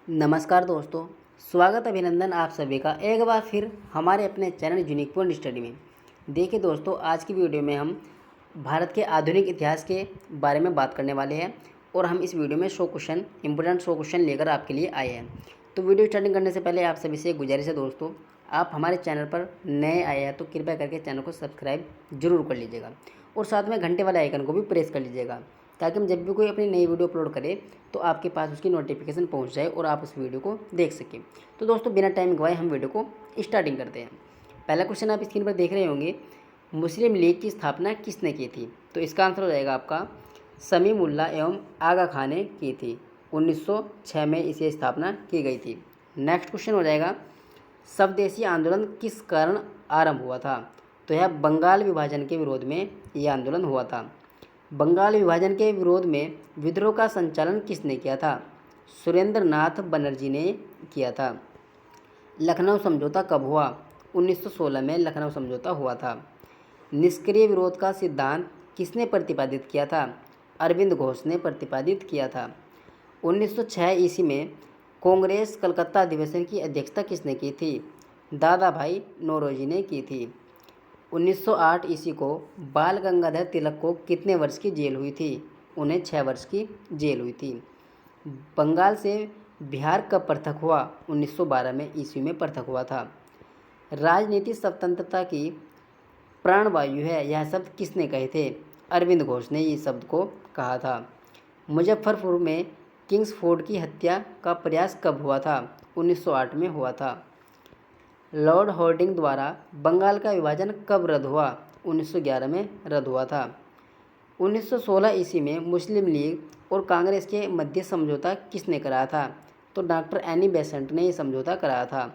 नमस्कार दोस्तों, स्वागत अभिनंदन आप सभी का एक बार फिर हमारे अपने चैनल यूनिक पॉइंट स्टडी में। देखिए दोस्तों, आज की वीडियो में हम भारत के आधुनिक इतिहास के बारे में बात करने वाले हैं और हम इस वीडियो में 100 क्वेश्चन इंपोर्टेंट 100 क्वेश्चन लेकर आपके लिए आए हैं। तो वीडियो स्टार्टिंग करने से पहले आप सभी से एक गुजारिश है दोस्तों, आप हमारे चैनल पर नए आए हैं तो कृपया करके चैनल को सब्सक्राइब जरूर कर लीजिएगा और साथ में घंटे वाले आइकन को भी प्रेस कर लीजिएगा ताकि हम जब भी कोई अपनी नई वीडियो अपलोड करें तो आपके पास उसकी नोटिफिकेशन पहुंच जाए और आप उस वीडियो को देख सकें। तो दोस्तों, बिना टाइम गवाए हम वीडियो को स्टार्टिंग करते हैं। पहला क्वेश्चन आप स्क्रीन पर देख रहे होंगे, मुस्लिम लीग की स्थापना किसने की थी? तो इसका आंसर हो जाएगा आपका समीमुल्लाह एवं आगा खान ने की थी। 1906 में इसे स्थापना की गई थी। नेक्स्ट क्वेश्चन हो जाएगा, स्वदेशी आंदोलन किस कारण आरंभ हुआ था? तो यह बंगाल विभाजन के विरोध में यह आंदोलन हुआ था। बंगाल विभाजन के विरोध में विद्रोह का संचालन किसने किया था? सुरेंद्र नाथ बनर्जी ने किया था। लखनऊ समझौता कब हुआ? 1916 में लखनऊ समझौता हुआ था। निष्क्रिय विरोध का सिद्धांत किसने प्रतिपादित किया था? अरविंद घोष ने प्रतिपादित किया था। 1906 ईस्वी में कांग्रेस कलकत्ता अधिवेशन की अध्यक्षता किसने की थी? दादा भाई नौरोजी ने की थी। 1908 ईस्वी को बाल गंगाधर तिलक को कितने वर्ष की जेल हुई थी? उन्हें 6 वर्ष की जेल हुई थी। बंगाल से बिहार कब पृथक हुआ? 1912 में ईस्वी में पृथक हुआ था। राजनीति स्वतंत्रता की प्राणवायु है, यह शब्द किसने कहे थे? अरविंद घोष ने इस शब्द को कहा था। मुजफ्फरपुर में किंग्सफोर्ड की हत्या का प्रयास कब हुआ था? 1908 में हुआ था। लॉर्ड हार्डिंग द्वारा बंगाल का विभाजन कब रद्द हुआ? 1911 में रद्द हुआ था। 1916 ईस्वी में मुस्लिम लीग और कांग्रेस के मध्य समझौता किसने कराया था? तो डॉक्टर एनी बेसेंट ने यह समझौता कराया था।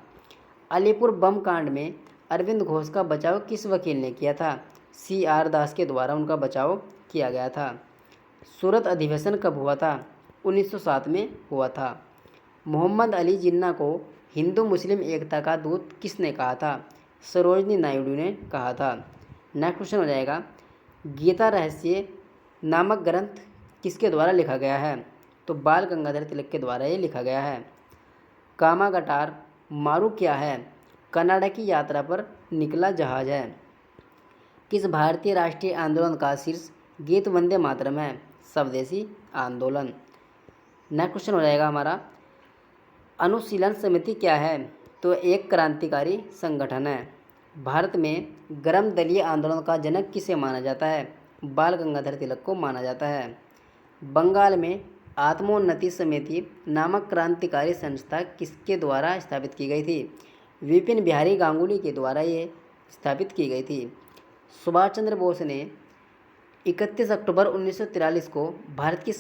अलीपुर बम कांड में अरविंद घोष का बचाव किस वकील ने किया था? CR दास के द्वारा उनका बचाव किया गया था। सूरत अधिवेशन कब हुआ था? 1907 में हुआ था। मोहम्मद अली जिन्ना को हिंदू मुस्लिम एकता का दूत किसने कहा था? सरोजनी नायडू ने कहा था। नेक्स्ट क्वेश्चन हो जाएगा, गीता रहस्य नामक ग्रंथ किसके द्वारा लिखा गया है? तो बाल गंगाधर तिलक के द्वारा ये लिखा गया है। कामागटार मारू क्या है? कनाडा की यात्रा पर निकला जहाज है। किस भारतीय राष्ट्रीय आंदोलन का शीर्ष गीत वंदे मातरम है? स्वदेशी आंदोलन। नेक्स्ट क्वेश्चन हो जाएगा हमारा, अनुशीलन समिति क्या है? तो एक क्रांतिकारी संगठन है। भारत में गर्म दलीय आंदोलन का जनक किसे माना जाता है? बाल गंगाधर तिलक को माना जाता है। बंगाल में आत्मोन्नति समिति नामक क्रांतिकारी संस्था किसके द्वारा स्थापित की गई थी? विपिन बिहारी गांगुली के द्वारा ये स्थापित की गई थी। सुभाष चंद्र बोस ने 31 अक्टूबर 1943 को भारत की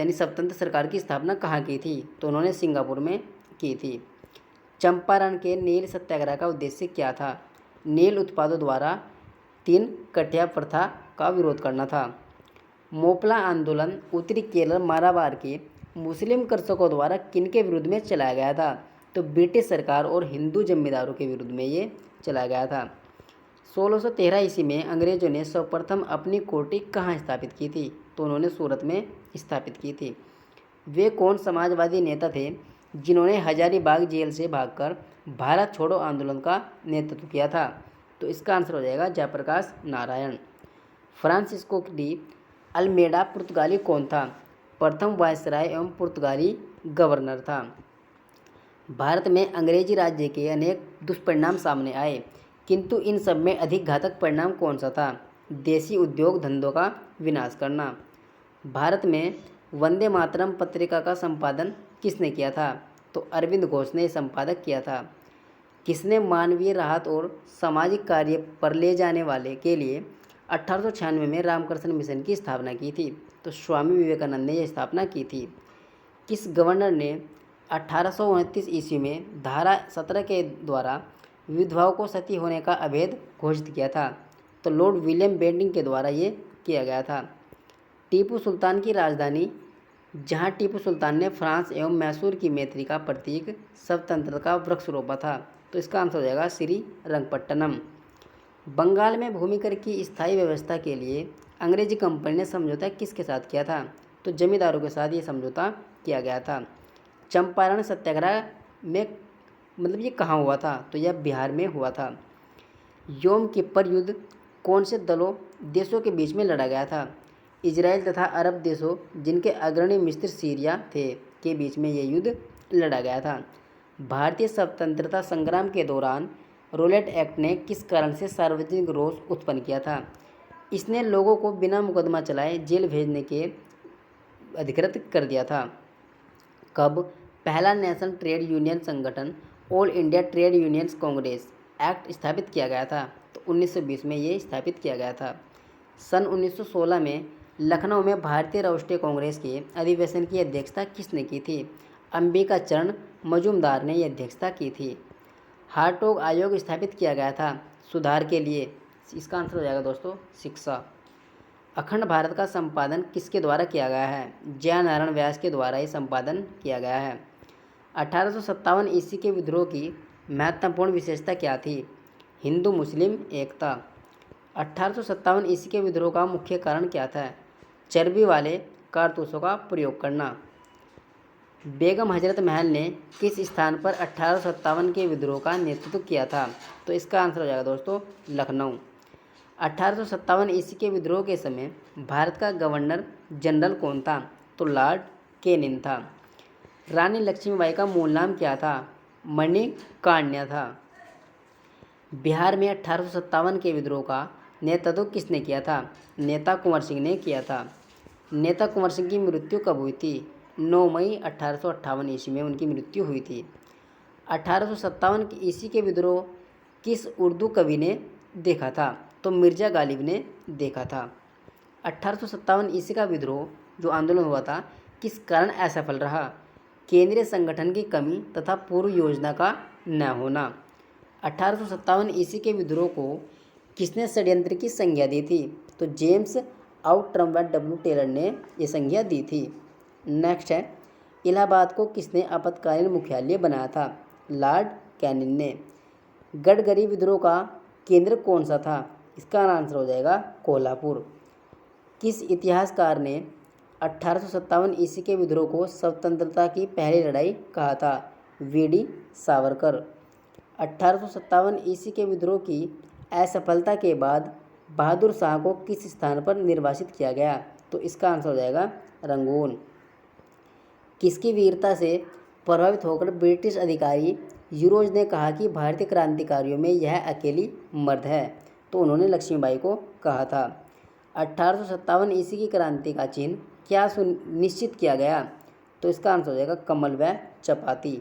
स्वतंत्र सरकार की स्थापना कहाँ की थी? तो उन्होंने सिंगापुर में की थी। चंपारण के नील सत्याग्रह का उद्देश्य क्या था? नील उत्पादों द्वारा 3 कठिया प्रथा का विरोध करना था। मोपला आंदोलन उत्तरी केरल मालाबार के मुस्लिम कृषकों द्वारा किनके विरुद्ध में चलाया गया था? तो ब्रिटिश सरकार और हिंदू जमींदारों के विरुद्ध में ये चलाया गया था। 1613 ईस्वी में अंग्रेजों ने सर्वप्रथम अपनी कोठी कहाँ स्थापित की थी? तो उन्होंने सूरत में स्थापित की थी। वे कौन समाजवादी नेता थे जिन्होंने हजारीबाग जेल से भागकर भारत छोड़ो आंदोलन का नेतृत्व किया था? तो इसका आंसर हो जाएगा Jayaprakash Narayan. Francisco de Almeida पुर्तगाली कौन था? प्रथम वायसराय एवं पुर्तगाली गवर्नर था। भारत में अंग्रेजी राज्य के अनेक दुष्परिणाम सामने आए, किंतु इन सब में अधिक घातक परिणाम कौन सा था? देसी उद्योग धंधों का विनाश करना। भारत में वंदे मातरम पत्रिका का संपादन किसने किया था? तो अरविंद घोष ने संपादक किया था। किसने मानवीय राहत और सामाजिक कार्य पर ले जाने वाले के लिए 1896 में रामकृष्ण मिशन की स्थापना की थी? तो स्वामी विवेकानंद ने यह स्थापना की थी। किस गवर्नर ने 1829 ईस्वी में धारा 17 के द्वारा विधवाओं को सती होने का अवैध घोषित किया था? तो लॉर्ड विलियम बेंटिंग के द्वारा ये किया गया था। टीपू सुल्तान की राजधानी जहां टीपू सुल्तान ने फ्रांस एवं मैसूर की मैत्री का प्रतीक स्वतंत्रता का वृक्ष रोपा था? तो इसका आंसर हो जाएगा श्रीरंगपट्टनम। बंगाल में भूमिकर की स्थायी व्यवस्था के लिए अंग्रेजी कंपनी ने समझौता किसके साथ किया था? तो जमींदारों के साथ ये समझौता किया गया था। चंपारण सत्याग्रह में मतलब ये कहाँ हुआ था, तो यह बिहार में हुआ था। योम किप्पर युद्ध कौन से देशों के बीच में लड़ा गया था? इजराइल तथा अरब देशों, जिनके अग्रणी मिस्र सीरिया थे, के बीच में ये युद्ध लड़ा गया था। भारतीय स्वतंत्रता संग्राम के दौरान रोलेट एक्ट ने किस कारण से सार्वजनिक रोष उत्पन्न किया था? इसने लोगों को बिना मुकदमा चलाए जेल भेजने के अधिकृत कर दिया था। कब पहला नेशनल ट्रेड यूनियन संगठन all India trade unions Congress act स्थापित किया गया था? तो 1920 में ये स्थापित किया गया था। सन 1916 में लखनऊ में भारतीय राष्ट्रीय कांग्रेस के अधिवेशन की अध्यक्षता किसने की थी? अंबिका चरण मजूमदार ने यह अध्यक्षता की थी। हार्टोग आयोग स्थापित किया गया था सुधार के लिए, इसका आंसर हो जाएगा दोस्तों शिक्षा। अखंड भारत का संपादन किसके द्वारा किया गया है? जयनारायण व्यास के द्वारा ही संपादन किया गया है। 1857 ईस्वी के विद्रोह की महत्वपूर्ण विशेषता क्या थी? हिंदू मुस्लिम एकता। 1857 ईस्वी के विद्रोह का मुख्य कारण क्या था? चर्बी वाले कारतूसों का प्रयोग करना। बेगम हजरत महल ने किस स्थान पर 1857 के विद्रोह का नेतृत्व किया था? तो इसका आंसर हो जाएगा दोस्तों लखनऊ। 1857 ईस्वी के विद्रोह के समय भारत का गवर्नर जनरल कौन था? तो लॉर्ड कैनिंग था। रानी लक्ष्मीबाई का मूल नाम क्या था? मणिकर्णिका था। बिहार में 1857 के विद्रोह का नेतृत्व किसने किया था? नेता कुंवर सिंह ने किया था। नेता कुंवर सिंह की मृत्यु कब हुई थी? 9 मई 1858 ईस्वी में उनकी मृत्यु हुई थी। 1857 ईस्वी के विद्रोह किस उर्दू कवि ने देखा था? तो मिर्जा गालिब ने देखा था। 1857 ईस्वी का विद्रोह जो आंदोलन हुआ था किस कारण असफल रहा? केंद्रीय संगठन की कमी तथा पूर्व योजना का न होना। 1857 ईस्वी के विद्रोह को किसने षड्यंत्र की संज्ञा दी थी? तो जेम्स आउट्रम व डब्ल्यू टेलर ने ये संज्ञा दी थी। नेक्स्ट है, इलाहाबाद को किसने आपातकालीन मुख्यालय बनाया था? लॉर्ड कैनिंग ने। गडकरी विद्रोह का केंद्र कौन सा था? इसका आंसर हो जाएगा कोल्हापुर। किस इतिहासकार ने 1857 ईस्वी के विद्रोह को स्वतंत्रता की पहली लड़ाई कहा था? वीडी सावरकर। 1857 ईस्वी के विद्रोह की असफलता के बाद बहादुर शाह को किस स्थान पर निर्वासित किया गया? तो इसका आंसर हो जाएगा रंगून। किसकी वीरता से प्रभावित होकर ब्रिटिश अधिकारी यूरोज ने कहा कि भारतीय क्रांतिकारियों में यह अकेली मर्द है? तो उन्होंने लक्ष्मीबाई को कहा था। 1857 ईस्वी की क्रांति का चिन्ह क्या निश्चित किया गया? तो इसका आंसर हो जाएगा कमल व चपाती।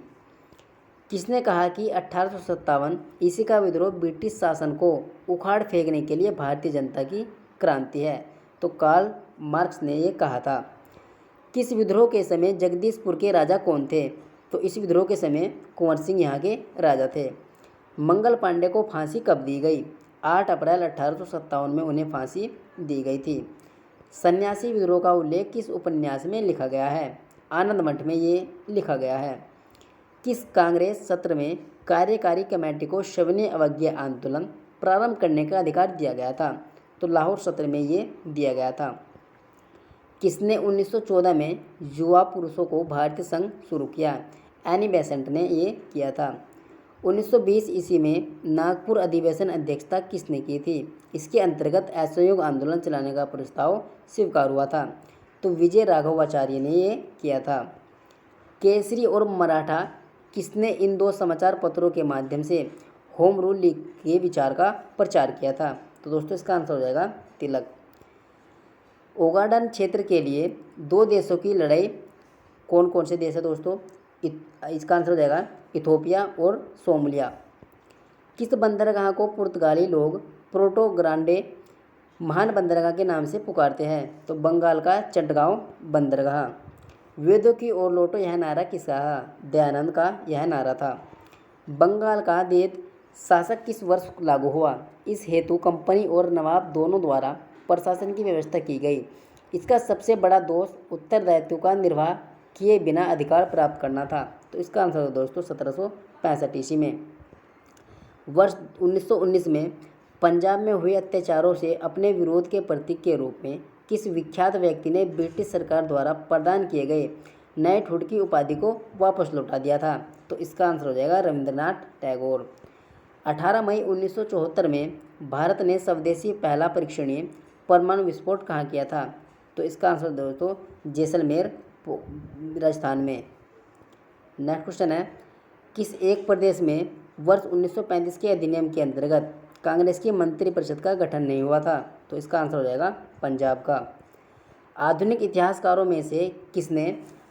किसने कहा कि 1857 ईस्वी का विद्रोह ब्रिटिश शासन को उखाड़ फेंकने के लिए भारतीय जनता की क्रांति है? तो कार्ल मार्क्स ने ये कहा था। किस विद्रोह के समय जगदीशपुर के राजा कौन थे? तो इस विद्रोह के समय कुंवर सिंह यहाँ के राजा थे। मंगल पांडे को फांसी कब दी गई? 8 अप्रैल 1857 में उन्हें फांसी दी गई थी। सन्यासी विद्रोह का उल्लेख किस उपन्यास में लिखा गया है? आनंद मठ में ये लिखा गया है। किस कांग्रेस सत्र में कार्यकारी कमेटी को शवनीय अवज्ञा आंदोलन प्रारंभ करने का अधिकार दिया गया था? तो लाहौर सत्र में ये दिया गया था। किसने 1914 में युवा पुरुषों को भारतीय संघ शुरू किया? एनी बेसेंट ने ये किया था। 1920 ईस्वी में नागपुर अधिवेशन अध्यक्षता किसने की थी? इसके अंतर्गत असहयोग आंदोलन चलाने का प्रस्ताव स्वीकार हुआ था। तो विजय राघवाचार्य ने ये किया था। केसरी और मराठा किसने इन दो समाचार पत्रों के माध्यम से होम रूल लीग के विचार का प्रचार किया था? तो दोस्तों इसका आंसर हो जाएगा तिलक। ओगाडन क्षेत्र के लिए दो देशों की लड़ाई कौन कौन से देश है दोस्तों? इसका आंसर हो जाएगा इथोपिया और सोमालिया। किस बंदरगाह को पुर्तगाली लोग पोर्टो ग्रांडे महान बंदरगाह के नाम से पुकारते हैं? तो बंगाल का चटगांव बंदरगाह। वेदों की ओर लौटो यह नारा किसका था? दयानंद का यह नारा था। बंगाल का देत शासक किस वर्ष लागू हुआ? इस हेतु कंपनी और नवाब दोनों द्वारा प्रशासन की व्यवस्था की गई। इसका सबसे बड़ा दोष उत्तरदायित्व का निर्वाह किए बिना अधिकार प्राप्त करना था। तो इसका आंसर है दोस्तों 1765 ईस्वी में। वर्ष 1919 में पंजाब में हुए अत्याचारों से अपने विरोध के प्रतीक के रूप में किस विख्यात व्यक्ति ने ब्रिटिश सरकार द्वारा प्रदान किए गए नाइटहुड की उपाधि को वापस लौटा दिया था? तो इसका आंसर हो जाएगा रविंद्रनाथ टैगोर। 18 मई 1974 में भारत ने स्वदेशी पहला परीक्षणीय परमाणु विस्फोट कहाँ किया था? तो इसका आंसर दोस्तों जैसलमेर राजस्थान में। नेक्स्ट क्वेश्चन है, किस एक प्रदेश में वर्ष 1935 के अधिनियम के अंतर्गत कांग्रेस की मंत्रिपरिषद का गठन नहीं हुआ था? तो इसका आंसर हो जाएगा पंजाब का। आधुनिक इतिहासकारों में से किसने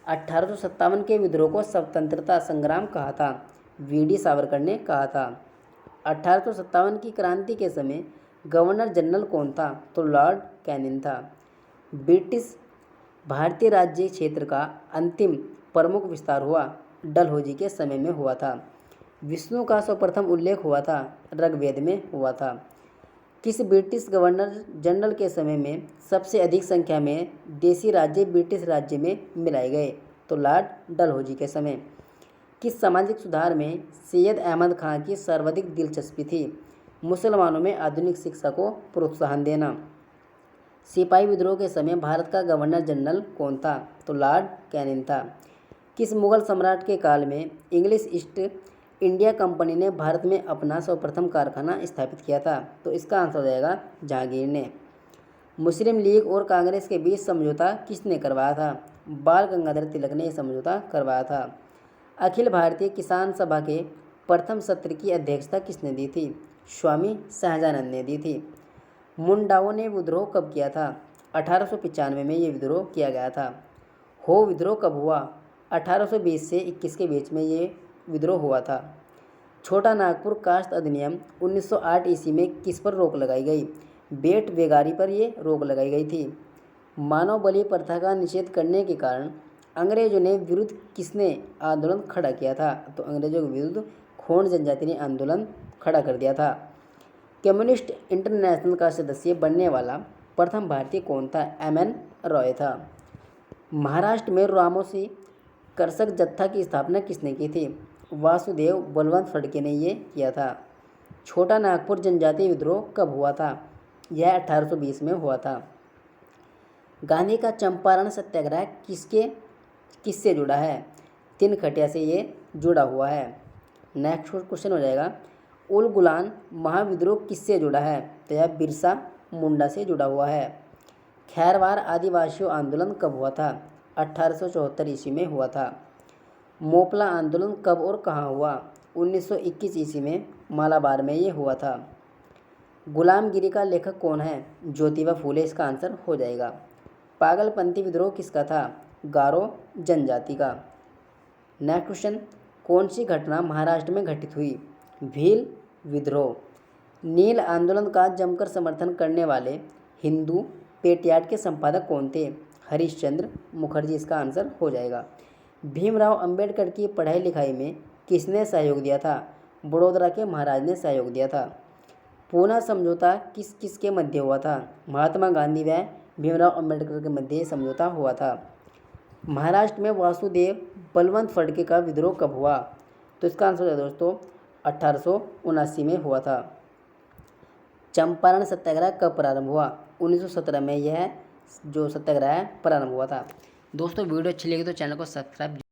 1857 के विद्रोह को स्वतंत्रता संग्राम कहा था? वीडी सावरकर ने कहा था। 1857 की क्रांति के समय गवर्नर जनरल कौन था? तो लॉर्ड कैनिंग था। ब्रिटिश भारतीय राज्य क्षेत्र का अंतिम प्रमुख विस्तार हुआ डलहौजी के समय में हुआ था। विष्णु का सर्वप्रथम उल्लेख हुआ था ऋग्वेद में हुआ था। किस ब्रिटिश गवर्नर जनरल के समय में सबसे अधिक संख्या में देसी राज्य ब्रिटिश राज्य में मिलाए गए? तो लॉर्ड डलहौजी के समय। किस सामाजिक सुधार में सैयद अहमद खां की सर्वाधिक दिलचस्पी थी? मुसलमानों में आधुनिक शिक्षा को प्रोत्साहन देना। सिपाही विद्रोह के समय भारत का गवर्नर जनरल कौन था? तो लॉर्ड कैनिंग था। किस मुगल सम्राट के काल में इंग्लिश ईस्ट इंडिया कंपनी ने भारत में अपना सर्वप्रथम कारखाना स्थापित किया था? तो इसका आंसर हो जाएगा जहांगीर ने। मुस्लिम लीग और कांग्रेस के बीच समझौता किसने करवाया था? बाल गंगाधर तिलक ने यह समझौता करवाया था। अखिल भारतीय किसान सभा के प्रथम सत्र की अध्यक्षता किसने दी थी? स्वामी सहजानंद ने दी थी। मुंडाओं ने विद्रोह कब किया था? 1895 में ये विद्रोह किया गया था। हो विद्रोह कब हुआ? 1820 से 21 के बीच में ये विद्रोह हुआ था। छोटा नागपुर कास्ट अधिनियम 1908 ईस्वी में किस पर रोक लगाई गई? बेट बेगारी पर ये रोक लगाई गई थी। मानव बलि प्रथा का निषेध करने के कारण अंग्रेजों ने विरुद्ध किसने आंदोलन खड़ा किया था? तो अंग्रेजों के विरुद्ध खोंड जनजाति ने आंदोलन खड़ा कर दिया था। कम्युनिस्ट इंटरनेशनल का सदस्य बनने वाला प्रथम भारतीय कौन था? एमएन रॉय था। महाराष्ट्र में रामोसी कर्षक जत्था की स्थापना किसने की थी? वासुदेव बलवंत फड़के ने ये किया था। छोटा नागपुर जनजातीय विद्रोह कब हुआ था? यह 1820 में हुआ था। गांधी का चंपारण सत्याग्रह किससे जुड़ा है? तिनखटिया से ये जुड़ा हुआ है। नेक्स्ट क्वेश्चन हो जाएगा, उल गुलान महाविद्रोह किससे जुड़ा है? तो यह बिरसा मुंडा से जुड़ा हुआ है। खैरवार आदिवासियों आंदोलन कब हुआ था? 1874 ईस्वी में हुआ था। मोपला आंदोलन कब और कहाँ हुआ? 1921 ईस्वी में मालाबार में ये हुआ था। गुलामगिरी का लेखक कौन है? ज्योतिबा फूले इसका आंसर हो जाएगा। पागलपंथी विद्रोह किसका था? गारो जनजाति का। नेक्स्ट क्वेश्चन, कौन सी घटना महाराष्ट्र में घटित हुई? भील विद्रोह। नील आंदोलन का जमकर समर्थन करने वाले हिंदू पेटियाट के संपादक कौन थे? हरिश्चंद्र मुखर्जी इसका आंसर हो जाएगा। भीमराव अंबेडकर की पढ़ाई लिखाई में किसने सहयोग दिया था? बड़ौदा के महाराज ने सहयोग दिया था। पूना समझौता किस किस के मध्य हुआ था? महात्मा गांधी व भीमराव अंबेडकर के मध्य समझौता हुआ था। महाराष्ट्र में वासुदेव बलवंत फड़के का विद्रोह कब हुआ? तो इसका आंसर है दोस्तों 1879 में हुआ था। चंपारण सत्याग्रह कब प्रारंभ हुआ? 1917 में यह जो सत्याग्रह प्रारंभ हुआ था। दोस्तों वीडियो अच्छी लगी तो चैनल को सब्सक्राइब